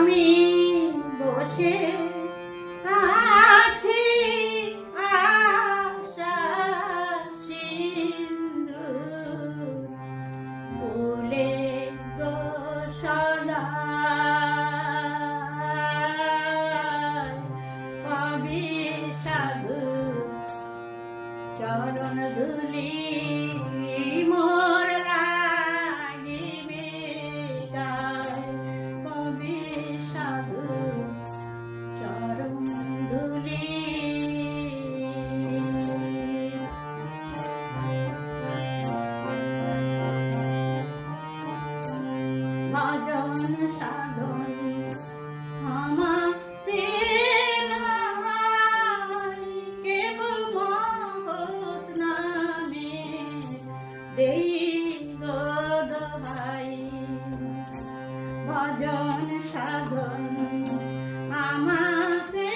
আমি বসে আছি আশা সিন্ধু ফুলে গো সদা কবি সাধু চরণ ধুলি মোর লাগিবে গায় কবি সাধু চরণ ধুলি ভজন সাধন আমাতে দেই গো দোহাই ভজন সাধন আমাতে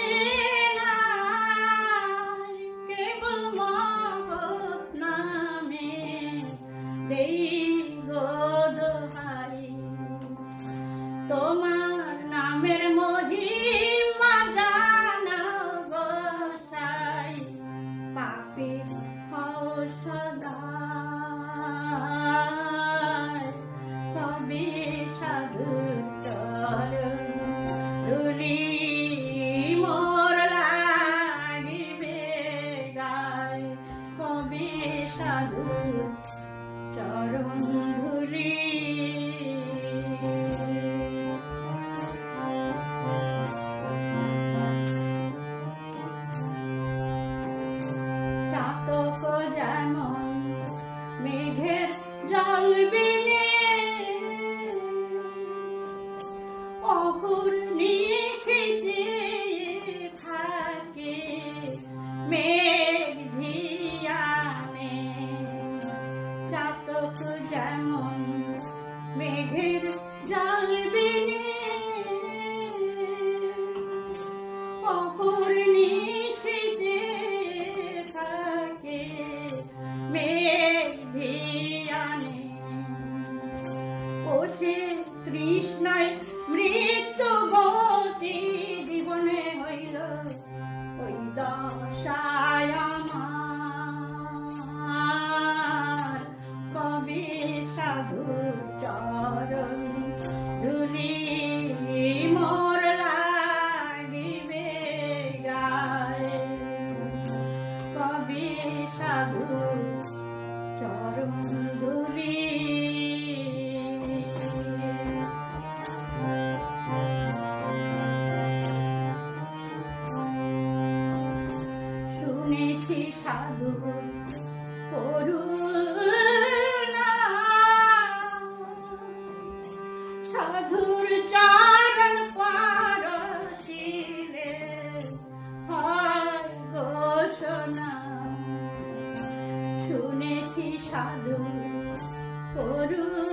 নাই কেবল মহৎ নামে দেই গো দোহাই তোমার নামের মহিমা জানাও গোসাই পাপী হও সদা কবি সাধু চরণ ধুলি মোর লাগিবে গায় কবি সাধু চরণ ধুলি চাতক যেমন মেঘের জল বিনে অহর্নিশি থাকে মেঘ ধিয়ানে চাতক যেমন মেঘের জল বিনে অহর্নিশি থাকে মেঘ ধিয়ানে ও সে কৃষ্ণায় মৃত্যু গতি জীবনে হইল ওই দশায় আমার কবি সাধু চরণ ধুলি মোর লাগিবে গায় কবি সাধু চরণ ধুলি শুনেছি সাধু করুণা সাধুর চরণ পরশিলে হয় ঘোষণা শুনেছি সাধু করুণা